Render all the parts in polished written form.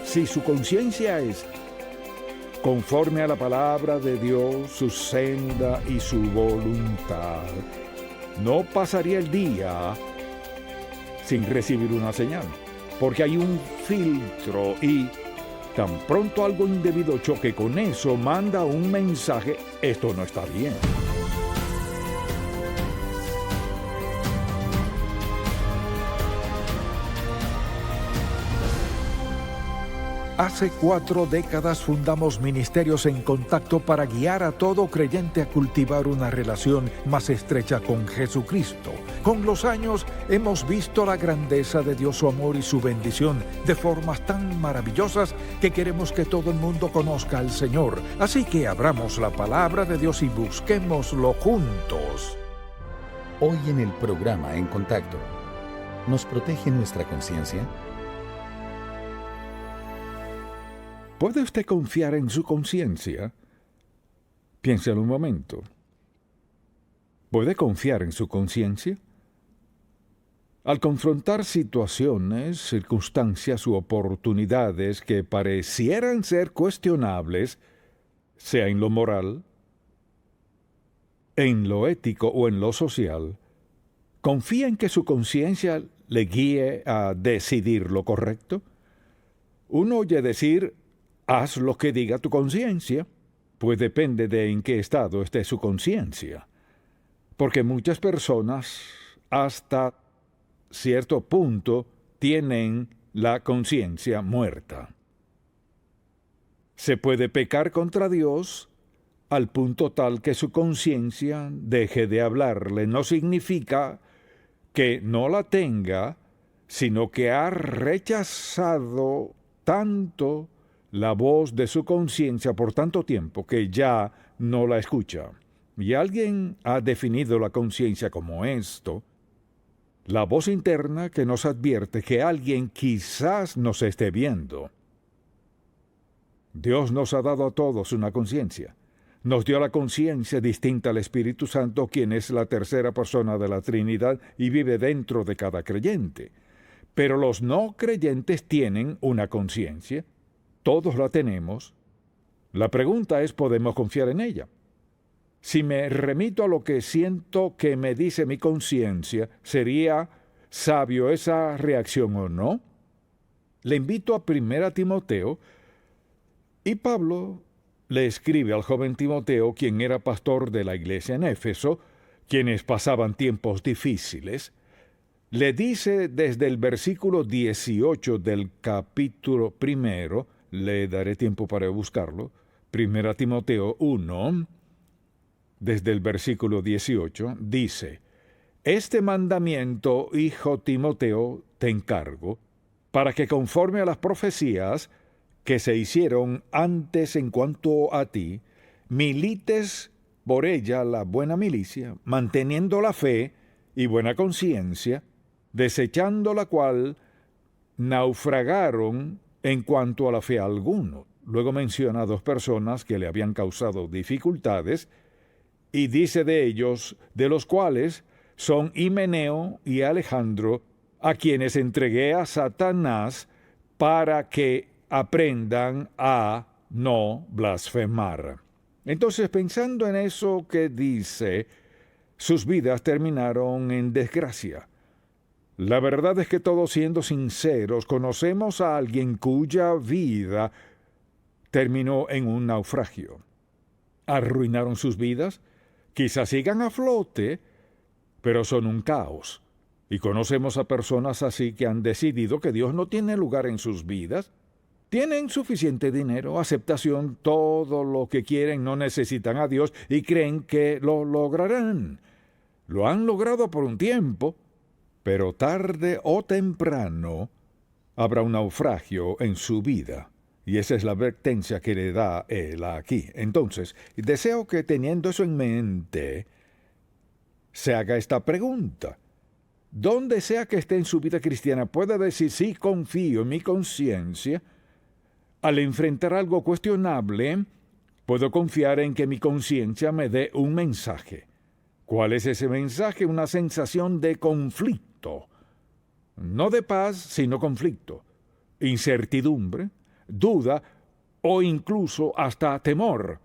Si su conciencia es conforme a la palabra de Dios, su senda y su voluntad, no pasaría el día sin recibir una señal, porque hay un filtro y tan pronto algo indebido choque con eso, manda un mensaje: esto no está bien. Hace 4 décadas fundamos Ministerios en Contacto para guiar a todo creyente a cultivar una relación más estrecha con Jesucristo. Con los años hemos visto la grandeza de Dios, su amor y su bendición de formas tan maravillosas que queremos que todo el mundo conozca al Señor. Así que abramos la palabra de Dios y busquémoslo juntos. Hoy en el programa En Contacto, ¿nos protege nuestra conciencia? ¿Puede usted confiar en su conciencia? Piénselo un momento. ¿Puede confiar en su conciencia? Al confrontar situaciones, circunstancias u oportunidades que parecieran ser cuestionables, sea en lo moral, en lo ético o en lo social, ¿confía en que su conciencia le guíe a decidir lo correcto? Uno oye decir: haz lo que diga tu conciencia, pues depende de en qué estado esté su conciencia. Porque muchas personas, hasta cierto punto, tienen la conciencia muerta. Se puede pecar contra Dios al punto tal que su conciencia deje de hablarle. No significa que no la tenga, sino que ha rechazado tanto la voz de su conciencia por tanto tiempo que ya no la escucha. Y alguien ha definido la conciencia como esto: la voz interna que nos advierte que alguien quizás nos esté viendo. Dios nos ha dado a todos una conciencia. Nos dio la conciencia distinta al Espíritu Santo, quien es la tercera persona de la Trinidad y vive dentro de cada creyente. Pero los no creyentes tienen una conciencia. Todos la tenemos. La pregunta es: ¿podemos confiar en ella? Si me remito a lo que siento que me dice mi conciencia, ¿sería sabio esa reacción o no? Le invito a 1 Timoteo, y Pablo le escribe al joven Timoteo, quien era pastor de la iglesia en Éfeso, quienes pasaban tiempos difíciles. Le dice desde el versículo 18 del capítulo 1, le daré tiempo para buscarlo, 1 Timoteo 1, desde el versículo 18, dice: este mandamiento, hijo Timoteo, te encargo, para que conforme a las profecías que se hicieron antes en cuanto a ti, milites por ella la buena milicia, manteniendo la fe y buena conciencia, desechando la cual naufragaron en cuanto a la fe alguno. Luego menciona a 2 personas que le habían causado dificultades, y dice de ellos, de los cuales son Himeneo y Alejandro, a quienes entregué a Satanás para que aprendan a no blasfemar. Entonces, pensando en eso que dice, sus vidas terminaron en desgracia. La verdad es que todos, siendo sinceros, conocemos a alguien cuya vida terminó en un naufragio. Arruinaron sus vidas, quizás sigan a flote, pero son un caos. Y conocemos a personas así que han decidido que Dios no tiene lugar en sus vidas. Tienen suficiente dinero, aceptación, todo lo que quieren, no necesitan a Dios y creen que lo lograrán. Lo han logrado por un tiempo, pero tarde o temprano habrá un naufragio en su vida. Y esa es la advertencia que le da él aquí. Entonces, deseo que, teniendo eso en mente, se haga esta pregunta. Donde sea que esté en su vida cristiana, pueda decir: sí, confío en mi conciencia. Al enfrentar algo cuestionable, puedo confiar en que mi conciencia me dé un mensaje. ¿Cuál es ese mensaje? Una sensación de conflicto. No de paz, sino conflicto. Incertidumbre, duda o incluso hasta temor.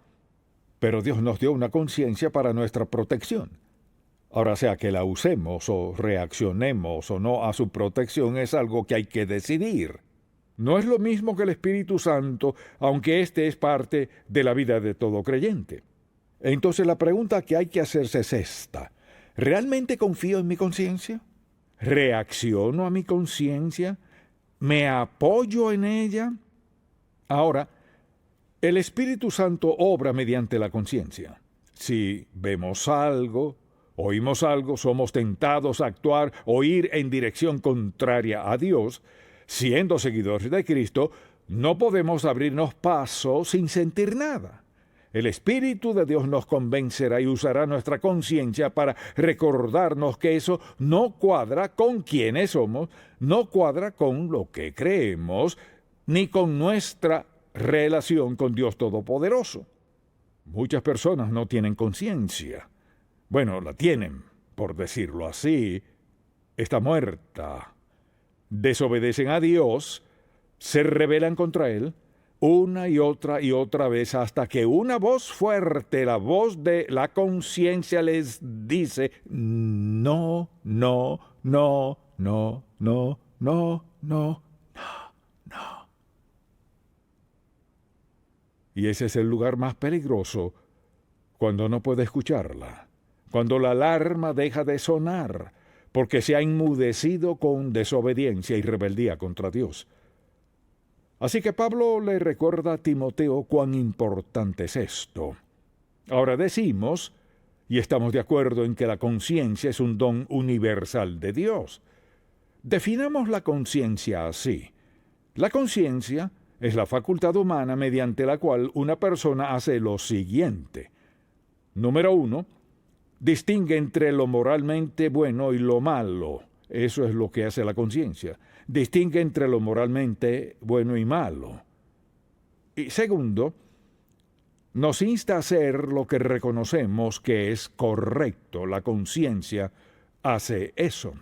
Pero Dios nos dio una conciencia para nuestra protección. Ahora, sea que la usemos o reaccionemos o no a su protección, es algo que hay que decidir. No es lo mismo que el Espíritu Santo, aunque éste es parte de la vida de todo creyente. Entonces la pregunta que hay que hacerse es esta: ¿realmente confío en mi conciencia? ¿Reacciono a mi conciencia? ¿Me apoyo en ella? Ahora, el Espíritu Santo obra mediante la conciencia. Si vemos algo, oímos algo, somos tentados a actuar o ir en dirección contraria a Dios, siendo seguidores de Cristo, no podemos abrirnos paso sin sentir nada. El Espíritu de Dios nos convencerá y usará nuestra conciencia para recordarnos que eso no cuadra con quienes somos, no cuadra con lo que creemos, ni con nuestra relación con Dios Todopoderoso. Muchas personas no tienen conciencia. Bueno, la tienen, por decirlo así, está muerta. Desobedecen a Dios, se rebelan contra Él, una y otra vez, hasta que una voz fuerte, la voz de la conciencia, les dice: no, no, no, no, no, no, no, no. Y ese es el lugar más peligroso, cuando no puede escucharla, cuando la alarma deja de sonar, porque se ha enmudecido con desobediencia y rebeldía contra Dios. Así que Pablo le recuerda a Timoteo cuán importante es esto. Ahora decimos, y estamos de acuerdo en que la conciencia es un don universal de Dios. Definamos la conciencia así. La conciencia es la facultad humana mediante la cual una persona hace lo siguiente. Número 1, distingue entre lo moralmente bueno y lo malo. Eso es lo que hace la conciencia. Distingue entre lo moralmente bueno y malo. Y segundo, nos insta a hacer lo que reconocemos que es correcto. La conciencia hace eso.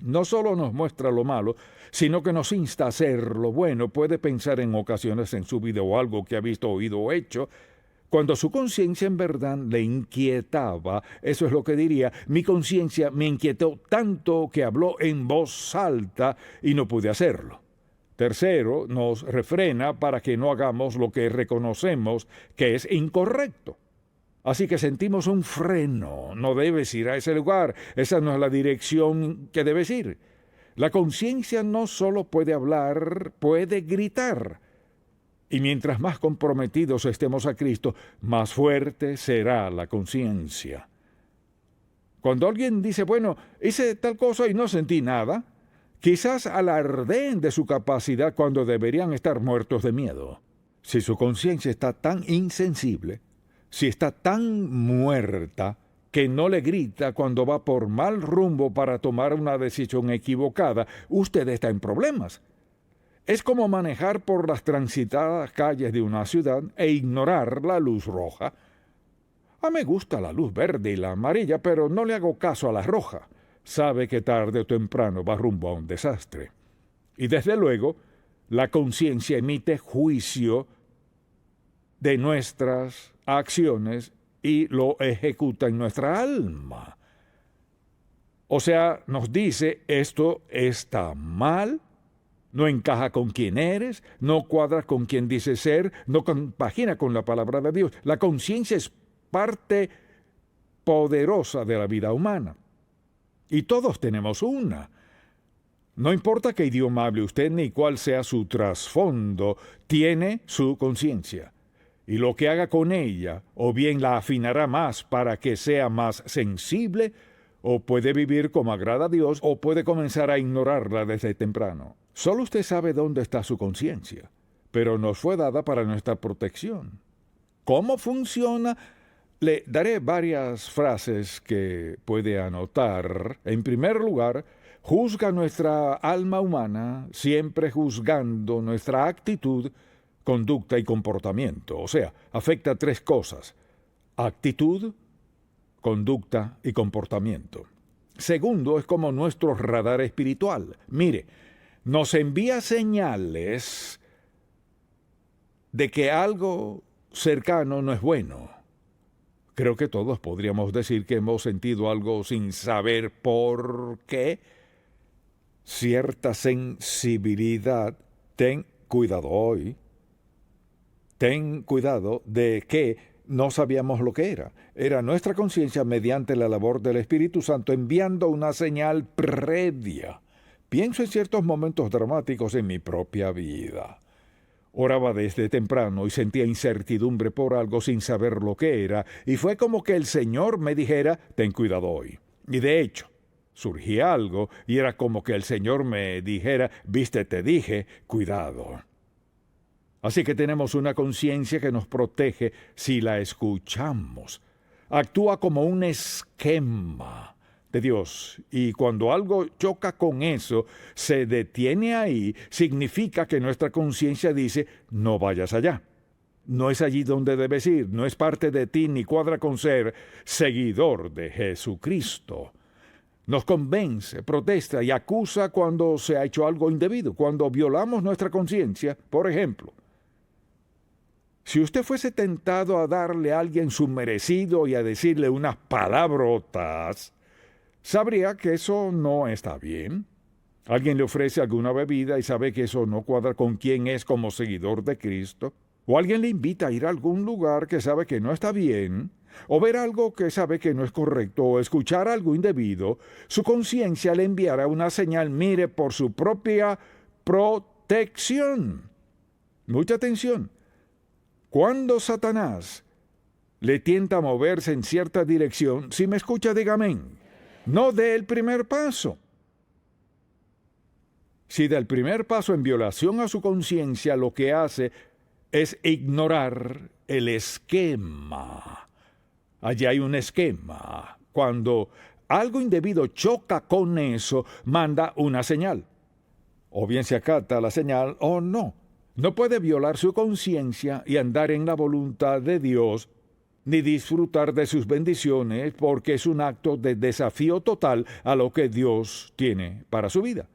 No solo nos muestra lo malo, sino que nos insta a hacer lo bueno. Puede pensar en ocasiones en su vida o algo que ha visto, oído o hecho, cuando su conciencia en verdad le inquietaba. Eso es lo que diría: mi conciencia me inquietó tanto que habló en voz alta y no pude hacerlo. Tercero, nos refrena para que no hagamos lo que reconocemos que es incorrecto. Así que sentimos un freno. No debes ir a ese lugar. Esa no es la dirección que debes ir. La conciencia no solo puede hablar, puede gritar. Y mientras más comprometidos estemos a Cristo, más fuerte será la conciencia. Cuando alguien dice: bueno, hice tal cosa y no sentí nada, quizás alardeen de su capacidad cuando deberían estar muertos de miedo. Si su conciencia está tan insensible, si está tan muerta, que no le grita cuando va por mal rumbo para tomar una decisión equivocada, usted está en problemas. Es como manejar por las transitadas calles de una ciudad e ignorar la luz roja. Me gusta la luz verde y la amarilla, pero no le hago caso a la roja. Sabe que tarde o temprano va rumbo a un desastre. Y desde luego, la conciencia emite juicio de nuestras acciones y lo ejecuta en nuestra alma. O sea, nos dice: esto está mal, no encaja con quien eres, no cuadra con quien dices ser, no compagina con la palabra de Dios. La conciencia es parte poderosa de la vida humana. Y todos tenemos una. No importa qué idioma hable usted ni cuál sea su trasfondo, tiene su conciencia. Y lo que haga con ella, o bien la afinará más para que sea más sensible, o puede vivir como agrada a Dios, o puede comenzar a ignorarla desde temprano. Solo usted sabe dónde está su conciencia, pero nos fue dada para nuestra protección. ¿Cómo funciona? Le daré varias frases que puede anotar. En primer lugar, juzga nuestra alma humana, siempre juzgando nuestra actitud, conducta y comportamiento. O sea, afecta 3 cosas: actitud, conducta y comportamiento. Segundo, es como nuestro radar espiritual. Mire, nos envía señales de que algo cercano no es bueno. Creo que todos podríamos decir que hemos sentido algo sin saber por qué. Cierta sensibilidad. Ten cuidado hoy. Ten cuidado de que no sabíamos lo que era. Era nuestra conciencia mediante la labor del Espíritu Santo enviando una señal previa. Pienso en ciertos momentos dramáticos en mi propia vida. Oraba desde temprano y sentía incertidumbre por algo sin saber lo que era, y fue como que el Señor me dijera, ten cuidado hoy. Y de hecho, surgía algo y era como que el Señor me dijera, viste, te dije, cuidado. Así que tenemos una conciencia que nos protege si la escuchamos. Actúa como un esquema de Dios, y cuando algo choca con eso, se detiene ahí, significa que nuestra conciencia dice, no vayas allá. No es allí donde debes ir, no es parte de ti ni cuadra con ser seguidor de Jesucristo. Nos convence, protesta y acusa cuando se ha hecho algo indebido, cuando violamos nuestra conciencia. Por ejemplo, si usted fuese tentado a darle a alguien su merecido y a decirle unas palabrotas, sabría que eso no está bien. Alguien le ofrece alguna bebida y sabe que eso no cuadra con quién es como seguidor de Cristo. O alguien le invita a ir a algún lugar que sabe que no está bien. O ver algo que sabe que no es correcto. O escuchar algo indebido. Su conciencia le enviará una señal, mire, por su propia protección. Mucha atención. Cuando Satanás le tienta a moverse en cierta dirección, si me escucha, diga amén. No dé el primer paso. Si da el primer paso en violación a su conciencia, lo que hace es ignorar el esquema. Allí hay un esquema. Cuando algo indebido choca con eso, manda una señal. O bien se acata la señal o no. No puede violar su conciencia y andar en la voluntad de Dios ni disfrutar de sus bendiciones, porque es un acto de desafío total a lo que Dios tiene para su vida.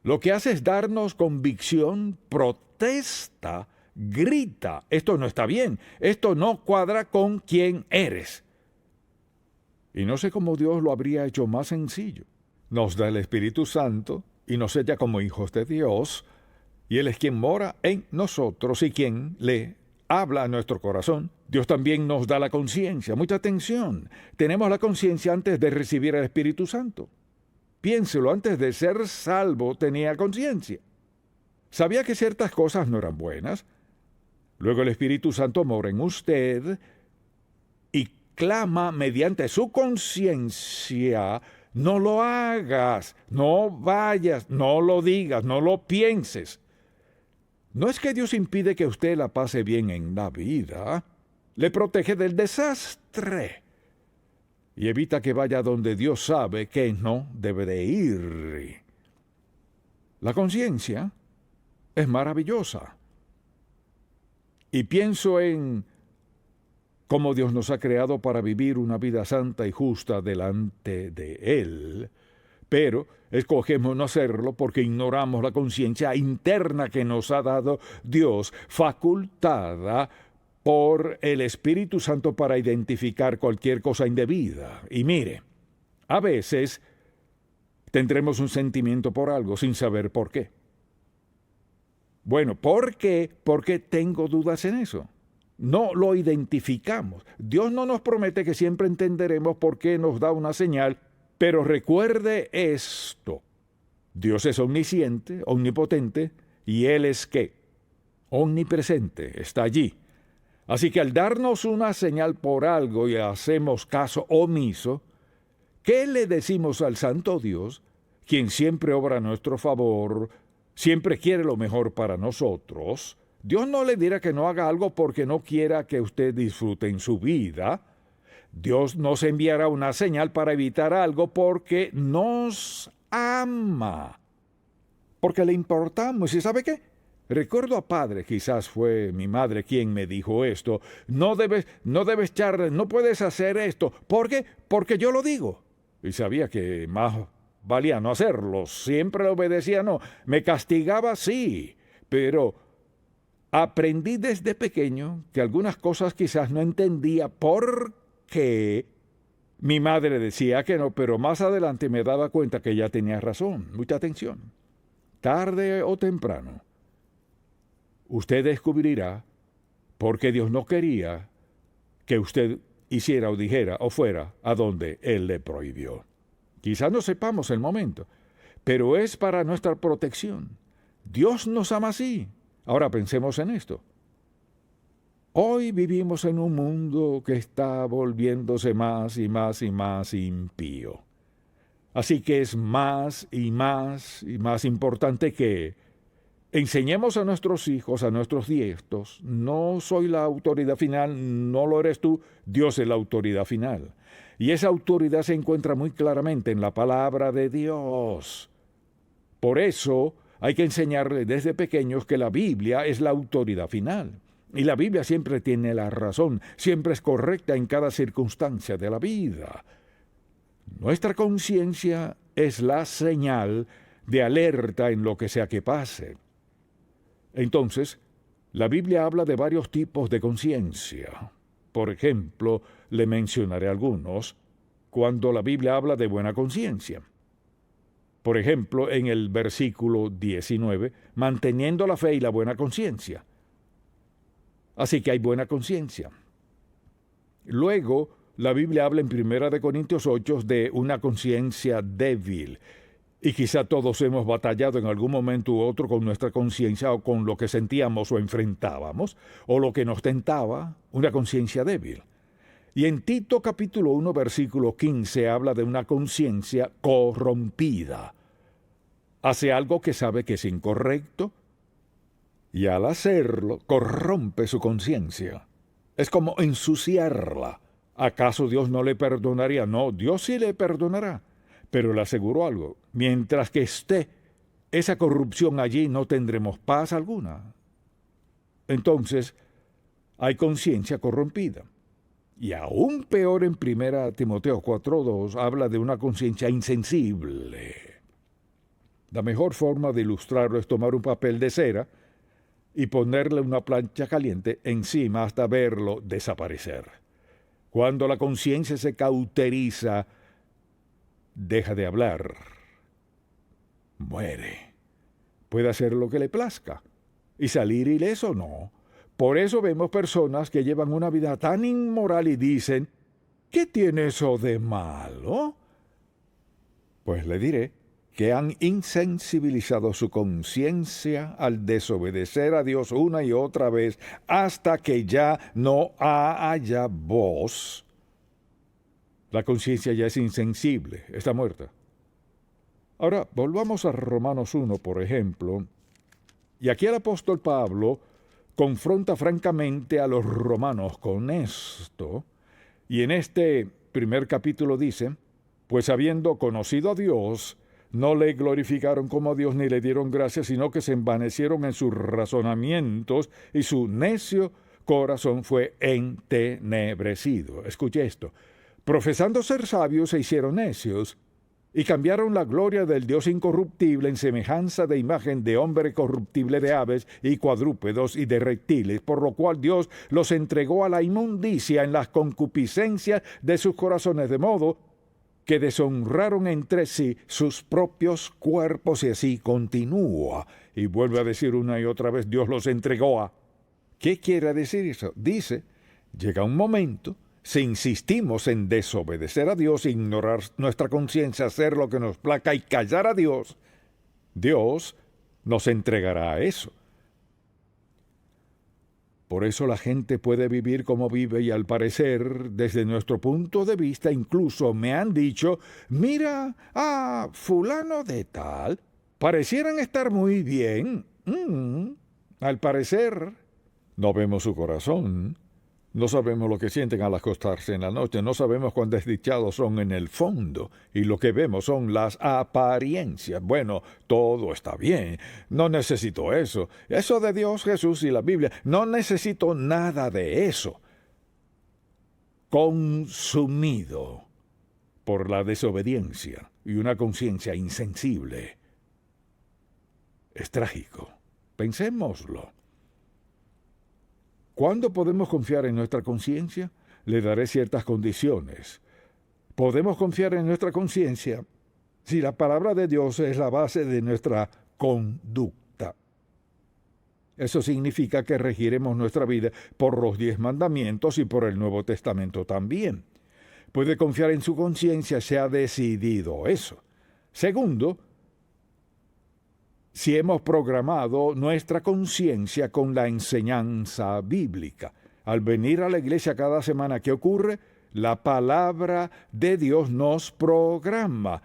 Lo que hace es darnos convicción, protesta, grita, esto no está bien, esto no cuadra con quién eres. Y no sé cómo Dios lo habría hecho más sencillo. Nos da el Espíritu Santo y nos sella como hijos de Dios, y Él es quien mora en nosotros y quien le habla a nuestro corazón. Dios también nos da la conciencia. Mucha atención. Tenemos la conciencia antes de recibir el Espíritu Santo. Piénselo, antes de ser salvo tenía conciencia. Sabía que ciertas cosas no eran buenas. Luego el Espíritu Santo mora en usted y clama mediante su conciencia, no lo hagas, no vayas, no lo digas, no lo pienses. No es que Dios impide que usted la pase bien en la vida, le protege del desastre y evita que vaya donde Dios sabe que no debe de ir. La conciencia es maravillosa. Y pienso en cómo Dios nos ha creado para vivir una vida santa y justa delante de Él, pero escogemos no hacerlo porque ignoramos la conciencia interna que nos ha dado Dios, facultada por el Espíritu Santo para identificar cualquier cosa indebida. Y mire, a veces tendremos un sentimiento por algo sin saber por qué. Bueno, ¿por qué? Porque tengo dudas en eso. No lo identificamos. Dios no nos promete que siempre entenderemos por qué nos da una señal, pero recuerde esto. Dios es omnisciente, omnipotente, y Él es ¿qué? Omnipresente, está allí. Así que al darnos una señal por algo y hacemos caso omiso, ¿qué le decimos al Santo Dios, quien siempre obra a nuestro favor, siempre quiere lo mejor para nosotros? Dios no le dirá que no haga algo porque no quiera que usted disfrute en su vida. Dios nos enviará una señal para evitar algo porque nos ama, porque le importamos. ¿Y sabe qué? Recuerdo a padre, quizás fue mi madre quien me dijo esto, no debes echar, no puedes hacer esto. ¿Por qué? Porque yo lo digo. Y sabía que más valía no hacerlo. Siempre le obedecía, no. Me castigaba, sí, pero aprendí desde pequeño que algunas cosas quizás no entendía porque mi madre decía que no, pero más adelante me daba cuenta que ella tenía razón. Mucha atención. Tarde o temprano, usted descubrirá por qué Dios no quería que usted hiciera o dijera o fuera a donde Él le prohibió. Quizás no sepamos el momento, pero es para nuestra protección. Dios nos ama así. Ahora pensemos en esto. Hoy vivimos en un mundo que está volviéndose más y más y más impío. Así que es más y más y más importante que enseñemos a nuestros hijos, a nuestros nietos. No soy la autoridad final, no lo eres tú, Dios es la autoridad final. Y esa autoridad se encuentra muy claramente en la palabra de Dios. Por eso hay que enseñarles desde pequeños que la Biblia es la autoridad final. Y la Biblia siempre tiene la razón, siempre es correcta en cada circunstancia de la vida. Nuestra conciencia es la señal de alerta en lo que sea que pase. Entonces, la Biblia habla de varios tipos de conciencia. Por ejemplo, le mencionaré algunos cuando la Biblia habla de buena conciencia. Por ejemplo, en el versículo 19, manteniendo la fe y la buena conciencia. Así que hay buena conciencia. Luego, la Biblia habla en 1 Corintios 8 de una conciencia débil. Y quizá todos hemos batallado en algún momento u otro con nuestra conciencia o con lo que sentíamos o enfrentábamos, o lo que nos tentaba, una conciencia débil. Y en Tito capítulo 1, versículo 15 habla de una conciencia corrompida. Hace algo que sabe que es incorrecto, y al hacerlo corrompe su conciencia. Es como ensuciarla. ¿Acaso Dios no le perdonaría? No, Dios sí le perdonará. Pero le aseguro algo, mientras que esté esa corrupción allí no tendremos paz alguna. Entonces, hay conciencia corrompida. Y aún peor en 1 Timoteo 4:2 habla de una conciencia insensible. La mejor forma de ilustrarlo es tomar un papel de cera y ponerle una plancha caliente encima hasta verlo desaparecer. Cuando la conciencia se cauteriza, deja de hablar, muere. Puede hacer lo que le plazca y salir ileso, no. Por eso vemos personas que llevan una vida tan inmoral y dicen, ¿qué tiene eso de malo? Pues le diré que han insensibilizado su conciencia al desobedecer a Dios una y otra vez hasta que ya no haya voz. La conciencia ya es insensible, está muerta. Ahora, volvamos a Romanos 1, por ejemplo, y aquí el apóstol Pablo confronta francamente a los romanos con esto, y en este primer capítulo dice, pues habiendo conocido a Dios, no le glorificaron como a Dios ni le dieron gracias, sino que se envanecieron en sus razonamientos y su necio corazón fue entenebrecido. Escuche esto. Profesando ser sabios, se hicieron necios y cambiaron la gloria del Dios incorruptible en semejanza de imagen de hombre corruptible, de aves y cuadrúpedos y de reptiles, por lo cual Dios los entregó a la inmundicia en las concupiscencias de sus corazones, de modo que deshonraron entre sí sus propios cuerpos, y así continúa. Y vuelve a decir una y otra vez, Dios los entregó a... ¿Qué quiere decir eso? Dice, llega un momento, si insistimos en desobedecer a Dios, ignorar nuestra conciencia, hacer lo que nos plazca y callar a Dios, Dios nos entregará a eso. Por eso la gente puede vivir como vive y al parecer, desde nuestro punto de vista, incluso me han dicho, mira, fulano de tal, parecieran estar muy bien. Al parecer, no vemos su corazón, no sabemos lo que sienten al acostarse en la noche, no sabemos cuán desdichados son en el fondo, y lo que vemos son las apariencias. Bueno, todo está bien, no necesito eso. Eso de Dios, Jesús y la Biblia, no necesito nada de eso. Consumido por la desobediencia y una conciencia insensible. Es trágico. Pensémoslo. ¿Cuándo podemos confiar en nuestra conciencia? Le daré ciertas condiciones. Podemos confiar en nuestra conciencia si la palabra de Dios es la base de nuestra conducta. Eso significa que regiremos nuestra vida por los 10 mandamientos y por el Nuevo Testamento también. Puede confiar en su conciencia si ha decidido eso. Segundo, si hemos programado nuestra conciencia con la enseñanza bíblica. Al venir a la iglesia cada semana, ¿qué ocurre? La palabra de Dios nos programa.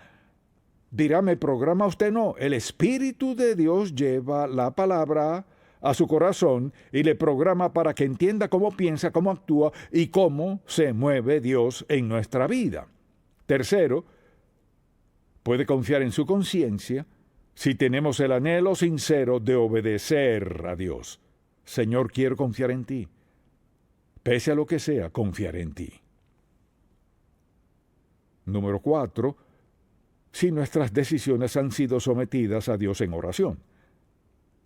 Dirá, ¿me programa usted? No, el Espíritu de Dios lleva la palabra a su corazón y le programa para que entienda cómo piensa, cómo actúa y cómo se mueve Dios en nuestra vida. Tercero, puede confiar en su conciencia si tenemos el anhelo sincero de obedecer a Dios. Señor, quiero confiar en ti. Pese a lo que sea, confiaré en ti. Número 4. Si nuestras decisiones han sido sometidas a Dios en oración.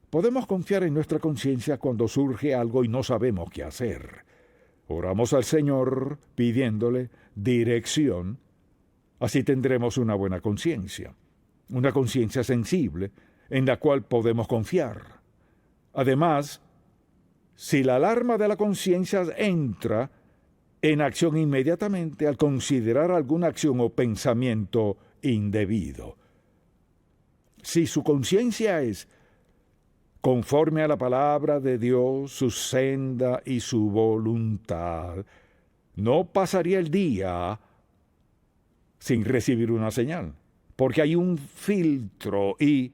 Podemos confiar en nuestra conciencia cuando surge algo y no sabemos qué hacer. Oramos al Señor pidiéndole dirección. Así tendremos una buena conciencia. Una conciencia sensible en la cual podemos confiar. Además, si la alarma de la conciencia entra en acción inmediatamente al considerar alguna acción o pensamiento indebido. Si su conciencia es conforme a la palabra de Dios, su senda y su voluntad, no pasaría el día sin recibir una señal, porque hay un filtro y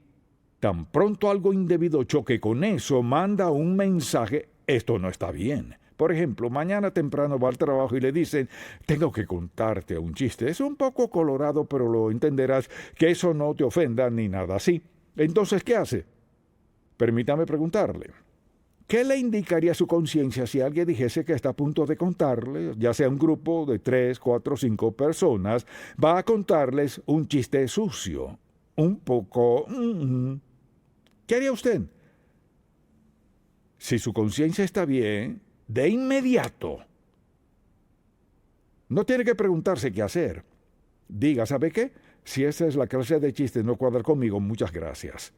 tan pronto algo indebido choque con eso, manda un mensaje, esto no está bien. Por ejemplo, mañana temprano va al trabajo y le dicen, tengo que contarte un chiste. Es un poco colorado, pero lo entenderás, que eso no te ofenda ni nada así. Entonces, ¿qué hace? Permítame preguntarle, ¿qué le indicaría a su conciencia si alguien dijese que está a punto de contarle, ya sea un grupo de 3, 4, 5 personas, va a contarles un chiste sucio, un poco... ¿Qué haría usted? Si su conciencia está bien, de inmediato, no tiene que preguntarse qué hacer. Diga, ¿sabe qué? Si esa es la clase de chiste no cuadra conmigo, muchas gracias.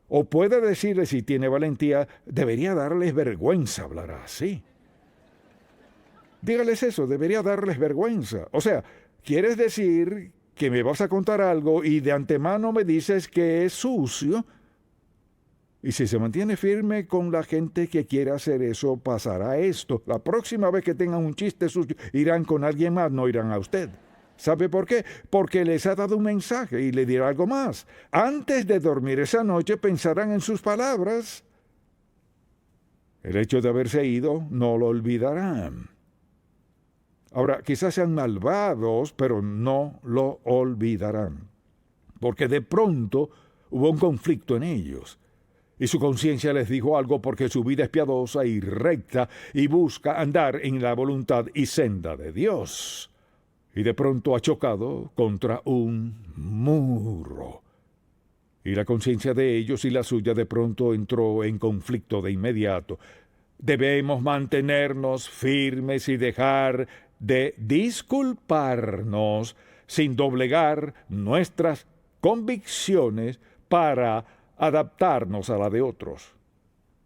O puede decirle, si tiene valentía, debería darles vergüenza hablar así. Dígales eso, debería darles vergüenza. O sea, ¿quieres decir que me vas a contar algo y de antemano me dices que es sucio? Y si se mantiene firme con la gente que quiere hacer eso, pasará esto. La próxima vez que tengan un chiste sucio, irán con alguien más, no irán a usted. ¿Sabe por qué? Porque les ha dado un mensaje y le dirá algo más. Antes de dormir esa noche pensarán en sus palabras. El hecho de haberse ido no lo olvidarán. Ahora, quizás sean malvados, pero no lo olvidarán. Porque de pronto hubo un conflicto en ellos. Y su conciencia les dijo algo porque su vida es piadosa y recta y busca andar en la voluntad y senda de Dios. Y de pronto ha chocado contra un muro. Y la conciencia de ellos y la suya de pronto entró en conflicto de inmediato. Debemos mantenernos firmes y dejar de disculparnos sin doblegar nuestras convicciones para adaptarnos a la de otros.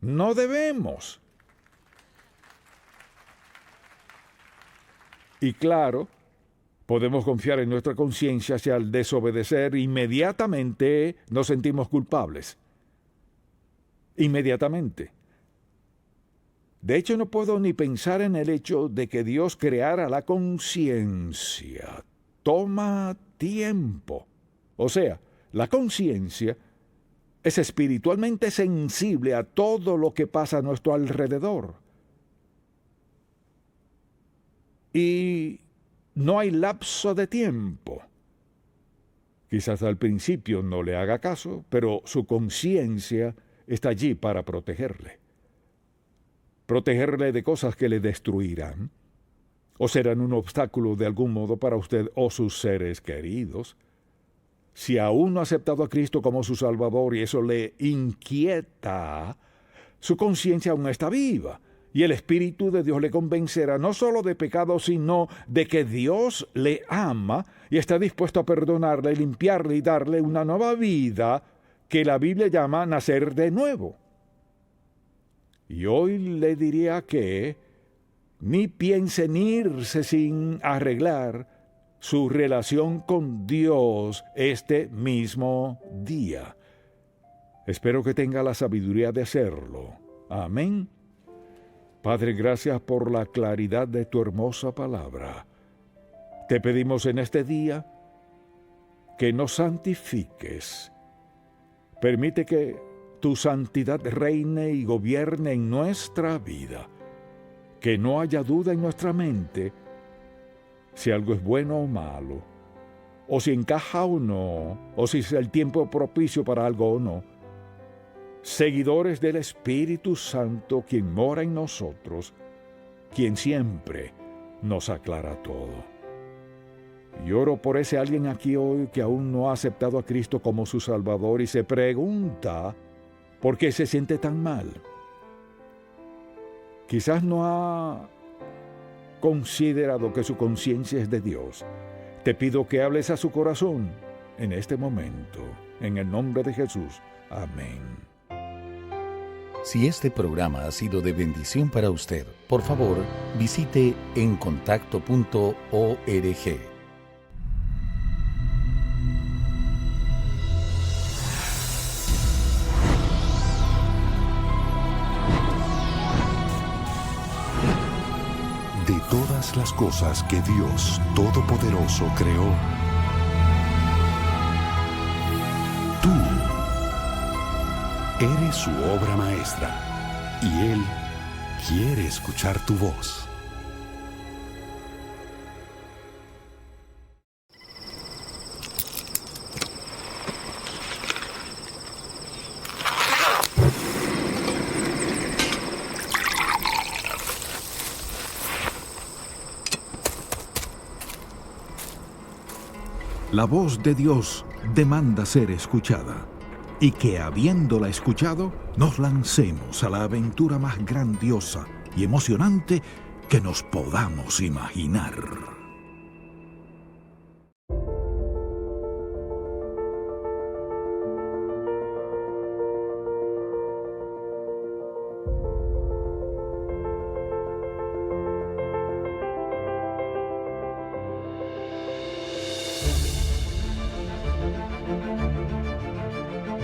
No debemos. Y claro, podemos confiar en nuestra conciencia si al desobedecer inmediatamente nos sentimos culpables. Inmediatamente. De hecho, no puedo ni pensar en el hecho de que Dios creara la conciencia. Toma tiempo. O sea, la conciencia es espiritualmente sensible a todo lo que pasa a nuestro alrededor. Y no hay lapso de tiempo. Quizás al principio no le haga caso, pero su conciencia está allí para protegerle. Protegerle de cosas que le destruirán, o serán un obstáculo de algún modo para usted o sus seres queridos. Si aún no ha aceptado a Cristo como su Salvador y eso le inquieta, su conciencia aún está viva y el Espíritu de Dios le convencerá no solo de pecado, sino de que Dios le ama y está dispuesto a perdonarle, limpiarle y darle una nueva vida que la Biblia llama nacer de nuevo. Y hoy le diría que ni piense en irse sin arreglar su relación con Dios este mismo día. Espero que tenga la sabiduría de hacerlo. Amén. Padre, gracias por la claridad de tu hermosa palabra. Te pedimos en este día que nos santifiques. Permite que tu santidad reine y gobierne en nuestra vida. Que no haya duda en nuestra mente si algo es bueno o malo, o si encaja o no, o si es el tiempo propicio para algo o no. Seguidores del Espíritu Santo, quien mora en nosotros, quien siempre nos aclara todo. Y oro por ese alguien aquí hoy que aún no ha aceptado a Cristo como su Salvador y se pregunta por qué se siente tan mal. Quizás no ha considerado que su conciencia es de Dios. Te pido que hables a su corazón en este momento, en el nombre de Jesús. Amén. Si este programa ha sido de bendición para usted, por favor, visite encontacto.org. De todas las cosas que Dios Todopoderoso creó, tú eres su obra maestra, y Él quiere escuchar tu voz. La voz de Dios demanda ser escuchada, y que habiéndola escuchado, nos lancemos a la aventura más grandiosa y emocionante que nos podamos imaginar.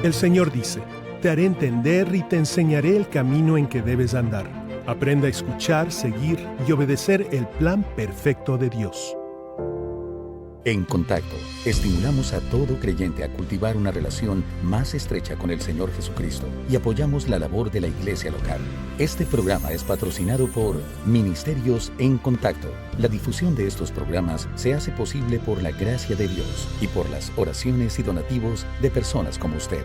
El Señor dice, te haré entender y te enseñaré el camino en que debes andar. Aprenda a escuchar, seguir y obedecer el plan perfecto de Dios. En Contacto, estimulamos a todo creyente a cultivar una relación más estrecha con el Señor Jesucristo y apoyamos la labor de la iglesia local. Este programa es patrocinado por Ministerios en Contacto. La difusión de estos programas se hace posible por la gracia de Dios y por las oraciones y donativos de personas como usted.